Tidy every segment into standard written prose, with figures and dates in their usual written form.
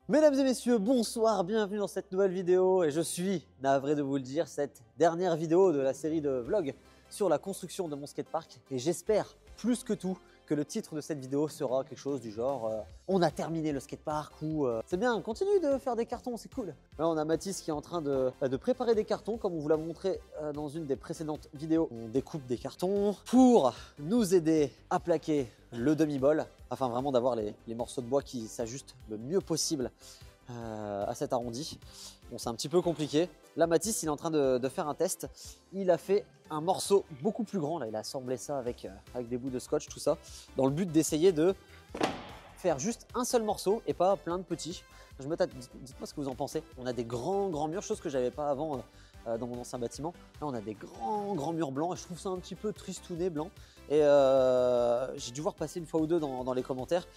Mesdames et messieurs, bonsoir, bienvenue dans cette nouvelle vidéo et je suis navré de vous le dire, cette dernière vidéo de la série de vlogs sur la construction de mon skatepark et j'espère plus que tout que le titre de cette vidéo sera quelque chose du genre on a terminé le skatepark ou c'est bien, on continue de faire des cartons, c'est cool. Là on a Mathis qui est en train de préparer des cartons comme on vous l'a montré dans une des précédentes vidéos. On découpe des cartons pour nous aider à plaquer le demi-bol afin vraiment d'avoir les morceaux de bois qui s'ajustent le mieux possible à cet arrondi. Bon, c'est un petit peu compliqué. Là, Mathis, il est en train de faire un test. Il a fait un morceau beaucoup plus grand. Là, il a assemblé ça avec des bouts de scotch, tout ça, dans le but d'essayer de faire juste un seul morceau et pas plein de petits. Je me tâte, dites-moi ce que vous en pensez. On a des grands murs, chose que j'avais pas avant dans mon ancien bâtiment. Là, on a des grands murs blancs et je trouve ça un petit peu tristouné blanc. Et j'ai dû voir passer une fois ou deux dans les commentaires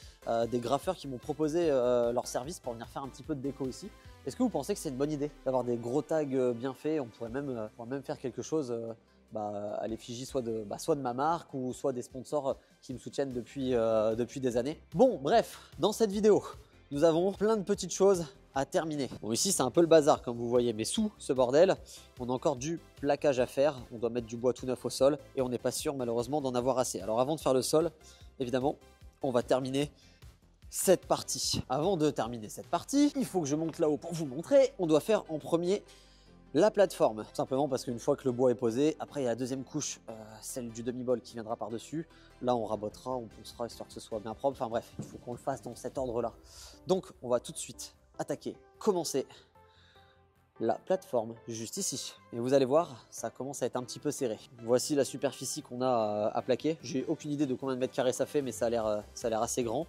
des graffeurs qui m'ont proposé leur service pour venir faire un petit peu de déco ici. Est-ce que vous pensez que c'est une bonne idée d'avoir des gros tags bien faits? On pourrait même faire quelque chose à l'effigie soit de ma marque ou soit des sponsors qui me soutiennent depuis des années. Bon, bref, dans cette vidéo, nous avons plein de petites choses à terminer. Bon, ici c'est un peu le bazar comme vous voyez, mais sous ce bordel, on a encore du plaquage à faire. On doit mettre du bois tout neuf au sol et on n'est pas sûr malheureusement d'en avoir assez. Alors avant de faire le sol, évidemment, on va terminer cette partie. Avant de terminer cette partie, il faut que je monte là-haut pour vous montrer. On doit faire en premier la plateforme, simplement parce qu'une fois que le bois est posé, après il y a la deuxième couche, celle du demi-bol qui viendra par-dessus. Là on rabotera, on poncera histoire que ce soit bien propre. Enfin bref, il faut qu'on le fasse dans cet ordre-là. Donc on va tout de suite attaquer, commencer la plateforme juste ici. Et vous allez voir, ça commence à être un petit peu serré. Voici la superficie qu'on a à plaquer. J'ai aucune idée de combien de mètres carrés ça fait, mais ça a l'air assez grand.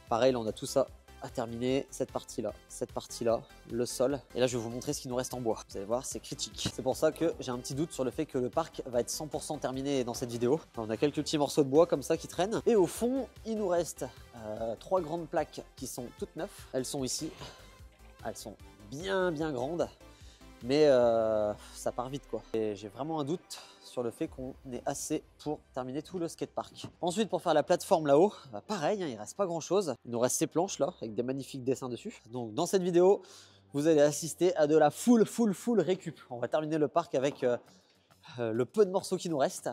Pareil, là on a tout ça à terminer, cette partie-là, le sol. Et là, je vais vous montrer ce qui nous reste en bois. Vous allez voir, c'est critique. C'est pour ça que j'ai un petit doute sur le fait que le parc va être 100% terminé dans cette vidéo. On a quelques petits morceaux de bois comme ça qui traînent. Et au fond, il nous reste 3 grandes plaques qui sont toutes neuves. Elles sont ici. Elles sont bien grandes. Mais ça part vite, quoi. Et j'ai vraiment un doute sur le fait qu'on ait assez pour terminer tout le skatepark. Ensuite, pour faire la plateforme là-haut, pareil, hein, il ne reste pas grand-chose. Il nous reste ces planches là, avec des magnifiques dessins dessus. Donc dans cette vidéo, vous allez assister à de la full récup. On va terminer le parc avec le peu de morceaux qui nous restent.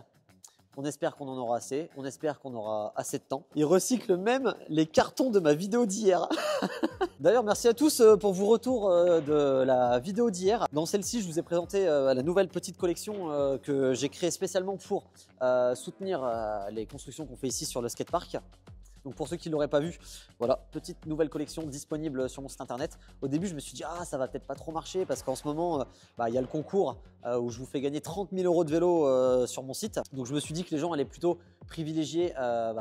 On espère qu'on en aura assez, on espère qu'on aura assez de temps. Il recycle même les cartons de ma vidéo d'hier. D'ailleurs, merci à tous pour vos retours de la vidéo d'hier. Dans celle-ci, je vous ai présenté la nouvelle petite collection que j'ai créée spécialement pour soutenir les constructions qu'on fait ici sur le skatepark. Donc pour ceux qui ne l'auraient pas vu, voilà, petite nouvelle collection disponible sur mon site internet. Au début, je me suis dit, ah, ça va peut-être pas trop marcher parce qu'en ce moment, il y a le concours où je vous fais gagner 30 000 € de vélo sur mon site. Donc je me suis dit que les gens allaient plutôt privilégier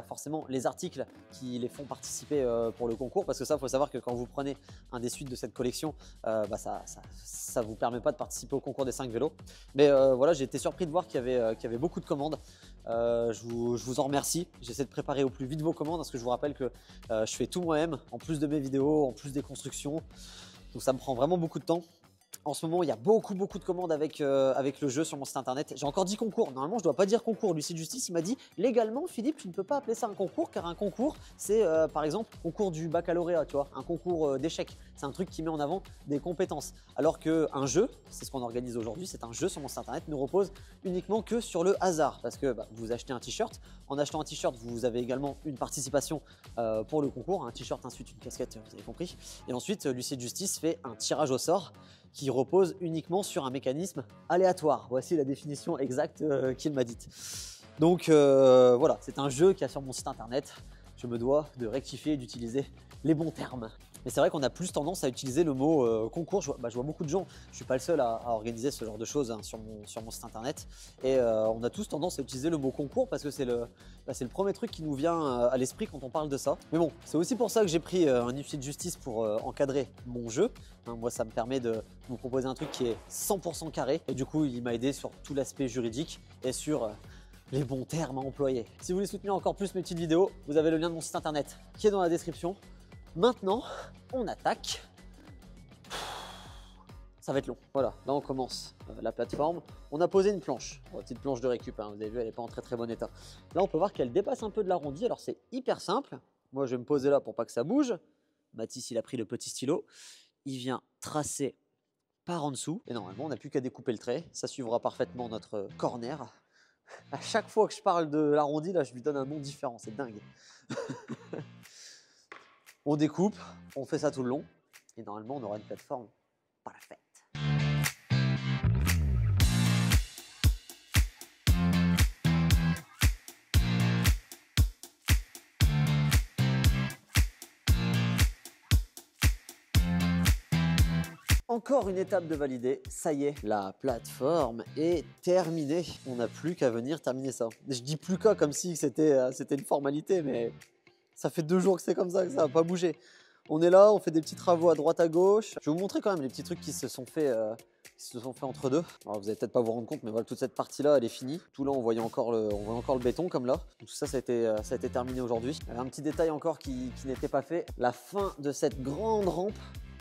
forcément les articles qui les font participer pour le concours. Parce que ça, il faut savoir que quand vous prenez un des suites de cette collection, ça vous permet pas de participer au concours des 5 vélos. Mais voilà, j'ai été surpris de voir qu'il y avait beaucoup de commandes. Je vous en remercie. J'essaie de préparer au plus vite vos commandes parce que je vous rappelle que je fais tout moi-même, en plus de mes vidéos, en plus des constructions. Donc ça me prend vraiment beaucoup de temps. En ce moment, il y a beaucoup de commandes avec le jeu sur mon site internet. J'ai encore dit concours. Normalement, je ne dois pas dire concours. L'huissier de justice, il m'a dit légalement, Philippe, tu ne peux pas appeler ça un concours car un concours, c'est par exemple concours du baccalauréat, tu vois, un concours d'échecs. C'est un truc qui met en avant des compétences. Alors qu'un jeu, c'est ce qu'on organise aujourd'hui, c'est un jeu sur mon site internet, ne repose uniquement que sur le hasard. Parce que vous achetez un t-shirt. En achetant un t-shirt, vous avez également une participation pour le concours. Un t-shirt, ensuite une casquette, vous avez compris. Et ensuite, l'huissier de justice fait un tirage au sort qui repose uniquement sur un mécanisme aléatoire. Voici la définition exacte qu'il m'a dite. Donc voilà, c'est un jeu qui a sur mon site internet. Je me dois de rectifier et d'utiliser les bons termes. Mais c'est vrai qu'on a plus tendance à utiliser le mot concours. Je vois beaucoup de gens, je ne suis pas le seul à organiser ce genre de choses hein, sur mon site internet. Et on a tous tendance à utiliser le mot concours parce que c'est le premier truc qui nous vient à l'esprit quand on parle de ça. Mais bon, c'est aussi pour ça que j'ai pris un huissier de justice pour encadrer mon jeu. Hein, moi, ça me permet de vous proposer un truc qui est 100% carré. Et du coup, il m'a aidé sur tout l'aspect juridique et sur les bons termes à employer. Si vous voulez soutenir encore plus mes petites vidéos, vous avez le lien de mon site internet qui est dans la description. Maintenant, on attaque. Ça va être long. Voilà, là on commence la plateforme. On a posé une planche, une petite planche de récup, hein. Vous avez vu, elle n'est pas en très bon état. Là, on peut voir qu'elle dépasse un peu de l'arrondi. Alors c'est hyper simple. Moi, je vais me poser là pour pas que ça bouge. Mathis, il a pris le petit stylo. Il vient tracer par en dessous. Et normalement, on n'a plus qu'à découper le trait. Ça suivra parfaitement notre corner. À chaque fois que je parle de l'arrondi, là, je lui donne un nom différent. C'est dingue. On découpe, on fait ça tout le long. Et normalement, on aura une plateforme parfaite. Encore une étape de valider, ça y est, la plateforme est terminée. On n'a plus qu'à venir terminer ça. Je dis plus qu'à comme si c'était une formalité, mais ça fait 2 jours que c'est comme ça, que ça n'a pas bougé. On est là, on fait des petits travaux à droite à gauche. Je vais vous montrer quand même les petits trucs qui se sont faits entre deux. Alors, vous allez peut-être pas vous rendre compte, mais voilà, toute cette partie-là, elle est finie. Tout là, on voit encore le béton comme là. Donc, tout ça, ça a été terminé aujourd'hui. Un petit détail encore qui n'était pas fait. La fin de cette grande rampe.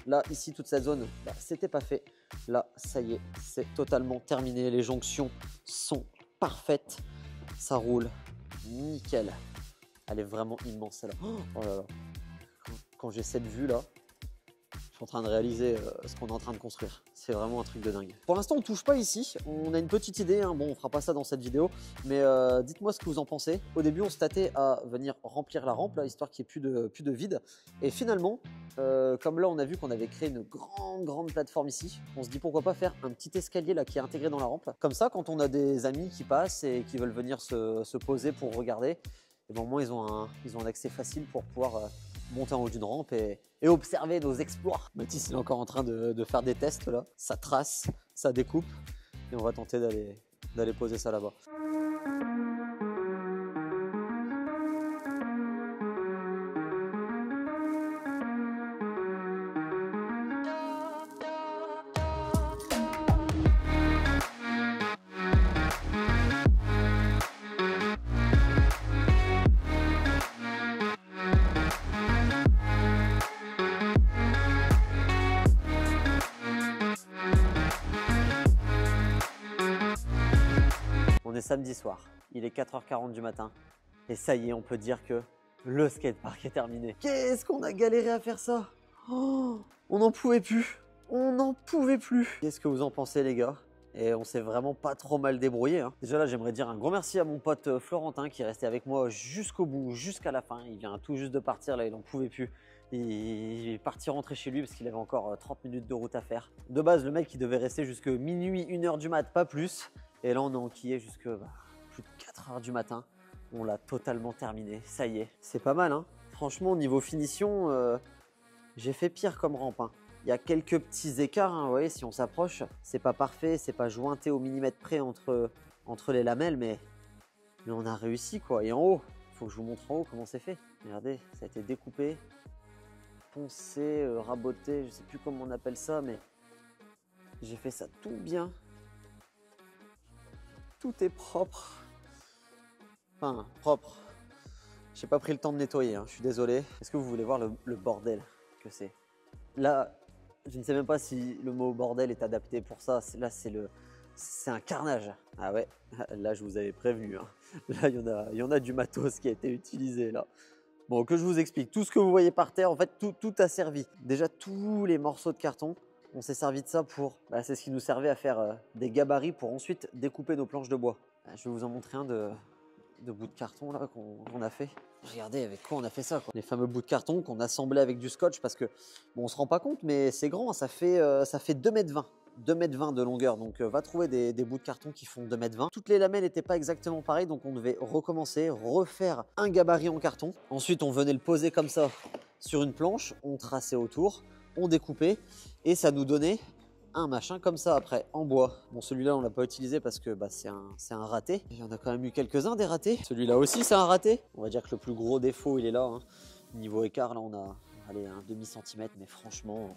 Là, ici, toute cette zone, bah, c'était pas fait. Là, ça y est, c'est totalement terminé. Les jonctions sont parfaites. Ça roule nickel. Elle est vraiment immense, celle-là. Oh là là. Quand j'ai cette vue-là, je suis en train de réaliser ce qu'on est en train de construire. C'est vraiment un truc de dingue. Pour l'instant, on ne touche pas ici. On a une petite idée. Hein. Bon, on ne fera pas ça dans cette vidéo. Mais dites-moi ce que vous en pensez. Au début, on se tâtait à venir remplir la rampe, là, histoire qu'il n'y ait plus de vide. Et finalement, comme là, on a vu qu'on avait créé une grande plateforme ici, on se dit pourquoi pas faire un petit escalier là qui est intégré dans la rampe. Comme ça, quand on a des amis qui passent et qui veulent venir se poser pour regarder, et ben, au moins, ils ont un accès facile pour pouvoir monter en haut d'une rampe et observer nos exploits. Mathis, il est encore en train de faire des tests là. Ça trace, ça découpe et on va tenter d'aller poser ça là-bas. On est samedi soir, il est 4h40 du matin et ça y est, on peut dire que le skatepark est terminé. Qu'est-ce qu'on a galéré à faire ça? Oh, on n'en pouvait plus, on n'en pouvait plus. Qu'est-ce que vous en pensez les gars? Et on s'est vraiment pas trop mal débrouillé. Hein. Déjà là, j'aimerais dire un gros merci à mon pote Florentin qui est resté avec moi jusqu'au bout, jusqu'à la fin. Il vient tout juste de partir, là il n'en pouvait plus. Il est parti rentrer chez lui parce qu'il avait encore 30 minutes de route à faire. De base, le mec il devait rester jusque minuit, 1h du mat, pas plus. Et là, on a enquillé jusque plus de 4h du matin. On l'a totalement terminé. Ça y est. C'est pas mal, hein. Franchement, niveau finition, j'ai fait pire comme rampe. Hein. Il y a quelques petits écarts, hein, vous voyez, si on s'approche. C'est pas parfait, c'est pas jointé au millimètre près entre les lamelles, mais on a réussi, quoi. Et en haut, il faut que je vous montre en haut comment c'est fait. Regardez, ça a été découpé, poncé, raboté, je sais plus comment on appelle ça, mais j'ai fait ça tout bien. Tout est propre. Enfin, propre. J'ai pas pris le temps de nettoyer, hein. Je suis désolé. Est-ce que vous voulez voir le bordel que c'est? Là, je ne sais même pas si le mot bordel est adapté pour ça. Là, c'est un carnage. Ah ouais, là, je vous avais prévenu. Hein. Là, il y en a du matos qui a été utilisé là. Bon, que je vous explique. Tout ce que vous voyez par terre, en fait, tout a servi. Déjà, tous les morceaux de carton, on s'est servi de ça pour... c'est ce qui nous servait à faire des gabarits pour ensuite découper nos planches de bois. Je vais vous en montrer un de bout de carton là qu'on a fait. Regardez avec quoi on a fait ça, quoi. Les fameux bouts de carton qu'on assemblait avec du scotch parce que, bon, on se rend pas compte, mais c'est grand, ça fait 2,20 m. 2,20 m de longueur, donc va trouver des bouts de carton qui font 2,20 m. Toutes les lamelles n'étaient pas exactement pareilles, donc on devait recommencer, refaire un gabarit en carton. Ensuite, on venait le poser comme ça sur une planche, on traçait autour, on découpait et ça nous donnait un machin comme ça après en bois. Bon, celui-là on l'a pas utilisé parce que c'est un raté. Il y en a quand même eu quelques-uns des ratés. Celui-là aussi c'est un raté. On va dire que le plus gros défaut il est là. Hein. Niveau écart là on a allez, un demi-centimètre, mais franchement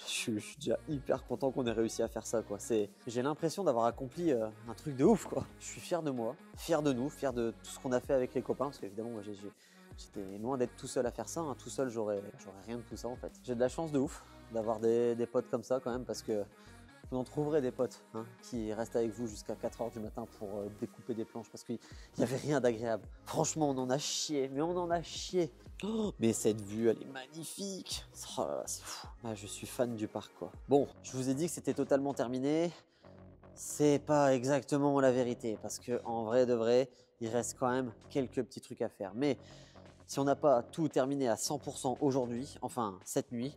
je suis déjà hyper content qu'on ait réussi à faire ça, quoi. J'ai l'impression d'avoir accompli un truc de ouf, quoi. Je suis fier de moi, fier de nous, fier de tout ce qu'on a fait avec les copains parce qu'évidemment moi j'étais loin d'être tout seul à faire ça. Hein. Tout seul, j'aurais rien de tout ça en fait. J'ai de la chance de ouf d'avoir des potes comme ça quand même parce que vous en trouverez des potes hein, qui restent avec vous jusqu'à 4 h du matin pour découper des planches parce qu'il n'y avait rien d'agréable. Franchement, on en a chié, mais on en a chié. Oh, mais cette vue, elle est magnifique. Oh là là, c'est fou. Ah, je suis fan du parc, quoi. Bon, je vous ai dit que c'était totalement terminé. C'est pas exactement la vérité parce que en vrai de vrai, il reste quand même quelques petits trucs à faire. Mais si on n'a pas tout terminé à 100% aujourd'hui, enfin cette nuit,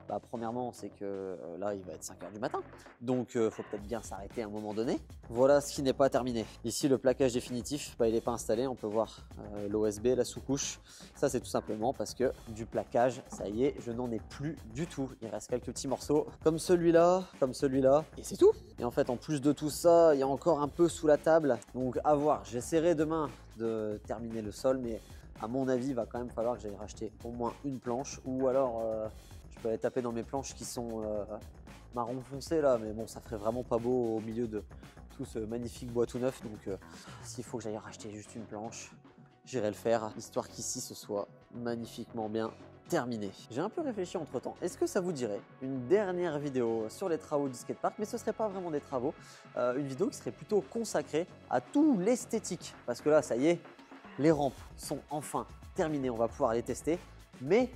bah, premièrement, c'est que là, il va être 5 h du matin. Donc, il faut peut-être bien s'arrêter à un moment donné. Voilà ce qui n'est pas terminé. Ici, le plaquage définitif, bah, il n'est pas installé. On peut voir l'OSB, la sous-couche. Ça, c'est tout simplement parce que du plaquage, ça y est, je n'en ai plus du tout. Il reste quelques petits morceaux comme celui-là, et c'est tout. Et en fait, en plus de tout ça, il y a encore un peu sous la table. Donc, à voir. J'essaierai demain de terminer le sol, mais à mon avis, il va quand même falloir que j'aille racheter au moins une planche ou alors... je peux aller taper dans mes planches qui sont marron foncé là, mais bon, ça ferait vraiment pas beau au milieu de tout ce magnifique bois tout neuf. Donc, s'il faut que j'aille racheter juste une planche, j'irai le faire, histoire qu'ici ce soit magnifiquement bien terminé. J'ai un peu réfléchi entre temps. Est-ce que ça vous dirait une dernière vidéo sur les travaux du skatepark, mais ce ne serait pas vraiment des travaux, une vidéo qui serait plutôt consacrée à tout l'esthétique, parce que là, ça y est, les rampes sont enfin terminées, on va pouvoir les tester, mais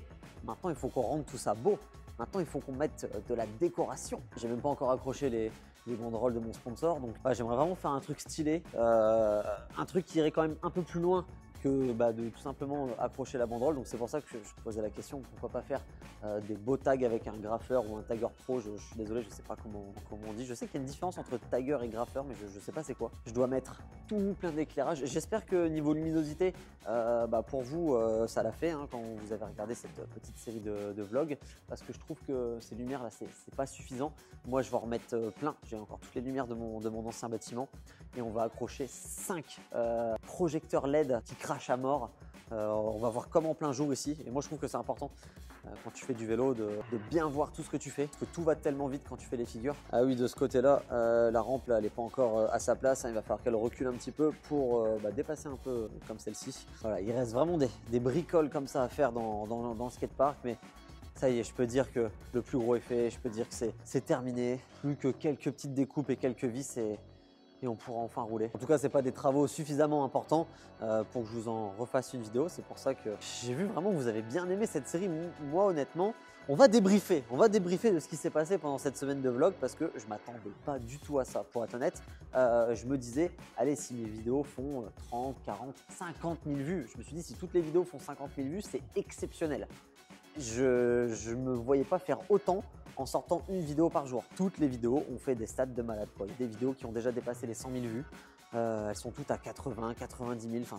maintenant, il faut qu'on rende tout ça beau. Maintenant, il faut qu'on mette de la décoration. J'ai même pas encore accroché les banderoles de mon sponsor. Donc, j'aimerais vraiment faire un truc stylé. Un truc qui irait quand même un peu plus loin que de tout simplement accrocher la banderole. Donc, c'est pour ça que je posais la question. Pourquoi pas faire des beaux tags avec un graffeur ou un tagger pro. Je suis désolé, je sais pas comment on dit. Je sais qu'il y a une différence entre tagger et graffeur, mais je sais pas c'est quoi. Je dois mettre tout plein d'éclairage. J'espère que niveau luminosité, pour vous, ça l'a fait hein, quand vous avez regardé cette petite série de vlogs. Parce que je trouve que ces lumières là, c'est pas suffisant. Moi, je vais en remettre plein. J'ai encore toutes les lumières de mon ancien bâtiment. Et on va accrocher 5 projecteurs LED qui crachent à mort. On va voir comme en plein jour ici. Et moi, je trouve que c'est important quand tu fais du vélo de bien voir tout ce que tu fais. Parce que tout va tellement vite quand tu fais les figures. Ah oui, de ce côté-là, la rampe là, elle n'est pas encore à sa place. Hein. Il va falloir qu'elle recule un petit peu pour dépasser un peu comme celle-ci. Voilà, il reste vraiment des bricoles comme ça à faire dans le skatepark. Mais ça y est, je peux dire que le plus gros est fait. Je peux dire que c'est terminé. Plus que quelques petites découpes et quelques vis et on pourra enfin rouler. En tout cas, ce n'est pas des travaux suffisamment importants pour que je vous en refasse une vidéo. C'est pour ça que j'ai vu vraiment que vous avez bien aimé cette série. Moi, honnêtement, on va débriefer de ce qui s'est passé pendant cette semaine de vlog parce que je ne m'attendais pas du tout à ça. Pour être honnête, je me disais, allez, si mes vidéos font 30, 40, 50 000 vues, je me suis dit, si toutes les vidéos font 50 000 vues, c'est exceptionnel. Je ne me voyais pas faire autant en sortant une vidéo par jour. Toutes les vidéos ont fait des stats de malade. Il y a des vidéos qui ont déjà dépassé les 100 000 vues. Elles sont toutes à 80, 90 000. Enfin,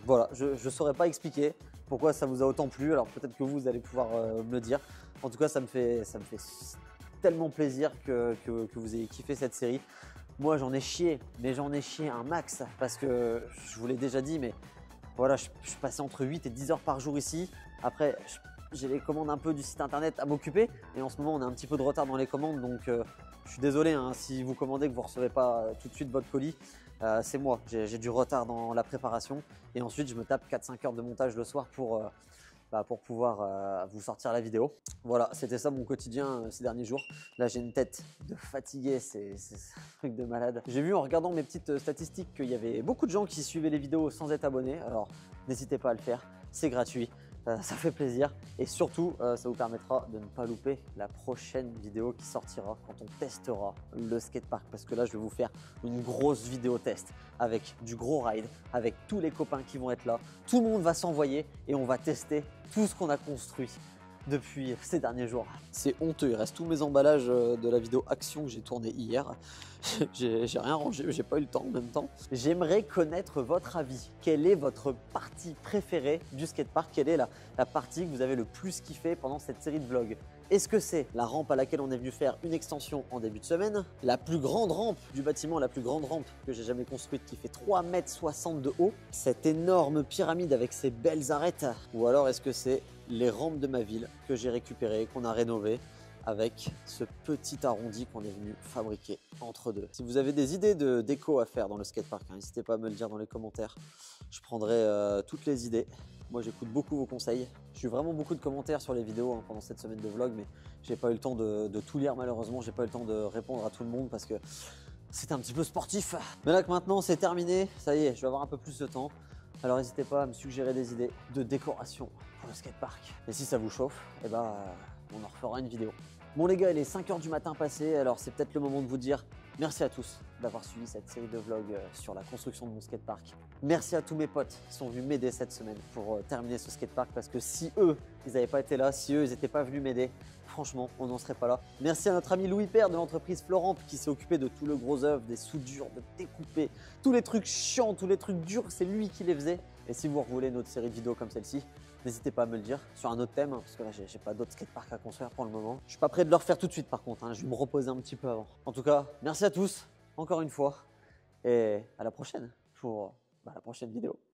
voilà, je ne saurais pas expliquer pourquoi ça vous a autant plu. Alors peut-être que vous allez pouvoir me le dire. En tout cas, ça me fait tellement plaisir que vous ayez kiffé cette série. Moi, j'en ai chié, mais j'en ai chié un max parce que je vous l'ai déjà dit, mais voilà, je passais entre 8 et 10 heures par jour ici. Après, j'ai les commandes un peu du site internet à m'occuper et en ce moment on a un petit peu de retard dans les commandes donc je suis désolé hein, si vous commandez que vous ne recevez pas tout de suite votre colis, c'est moi, j'ai du retard dans la préparation et ensuite je me tape 4-5 heures de montage le soir pour pouvoir vous sortir la vidéo. Voilà, c'était ça mon quotidien ces derniers jours. Là j'ai une tête de fatigué, c'est un truc de malade. J'ai vu en regardant mes petites statistiques qu'il y avait beaucoup de gens qui suivaient les vidéos sans être abonnés, alors n'hésitez pas à le faire, c'est gratuit. Ça fait plaisir et surtout ça vous permettra de ne pas louper la prochaine vidéo qui sortira quand on testera le skatepark parce que là je vais vous faire une grosse vidéo test avec du gros ride, avec tous les copains qui vont être là, tout le monde va s'envoyer et on va tester tout ce qu'on a construit depuis ces derniers jours. C'est honteux, il reste tous mes emballages de la vidéo action que j'ai tournée hier. J'ai rien rangé, j'ai pas eu le temps en même temps. J'aimerais connaître votre avis. Quelle est votre partie préférée du skatepark? Quelle est la partie que vous avez le plus kiffé pendant cette série de vlogs? Est-ce que c'est la rampe à laquelle on est venu faire une extension en début de semaine? La plus grande rampe du bâtiment, la plus grande rampe que j'ai jamais construite qui fait 3,60 m de haut? Cette énorme pyramide avec ses belles arêtes? Ou alors est-ce que c'est les rampes de ma ville que j'ai récupérées, qu'on a rénovées avec ce petit arrondi qu'on est venu fabriquer entre deux? Si vous avez des idées de déco à faire dans le skatepark, n'hésitez pas à me le dire dans les commentaires. Je prendrai toutes les idées. Moi, j'écoute beaucoup vos conseils. J'ai eu vraiment beaucoup de commentaires sur les vidéos pendant cette semaine de vlog, mais j'ai pas eu le temps de tout lire malheureusement. J'ai pas eu le temps de répondre à tout le monde parce que c'était un petit peu sportif. Mais là que maintenant c'est terminé, ça y est, je vais avoir un peu plus de temps. Alors n'hésitez pas à me suggérer des idées de décoration pour le skatepark. Et si ça vous chauffe, eh ben, on en refera une vidéo. Bon les gars, il est 5 h du matin passé, alors c'est peut-être le moment de vous dire merci à tous d'avoir suivi cette série de vlogs sur la construction de mon skatepark. Merci à tous mes potes qui sont venus m'aider cette semaine pour terminer ce skatepark parce que si eux, ils n'avaient pas été là, si eux, ils n'étaient pas venus m'aider, franchement, on n'en serait pas là. Merci à notre ami Louis Père de l'entreprise Florent qui s'est occupé de tout le gros œuvre, des soudures, de découper, tous les trucs chiants, tous les trucs durs, c'est lui qui les faisait. Et si vous voulez une autre série de vidéos comme celle-ci, n'hésitez pas à me le dire sur un autre thème, parce que là, j'ai pas d'autres skateparks à construire pour le moment. Je suis pas prêt de le refaire tout de suite par contre, je vais me reposer un petit peu avant. En tout cas, merci à tous, encore une fois, et à la prochaine pour la prochaine vidéo.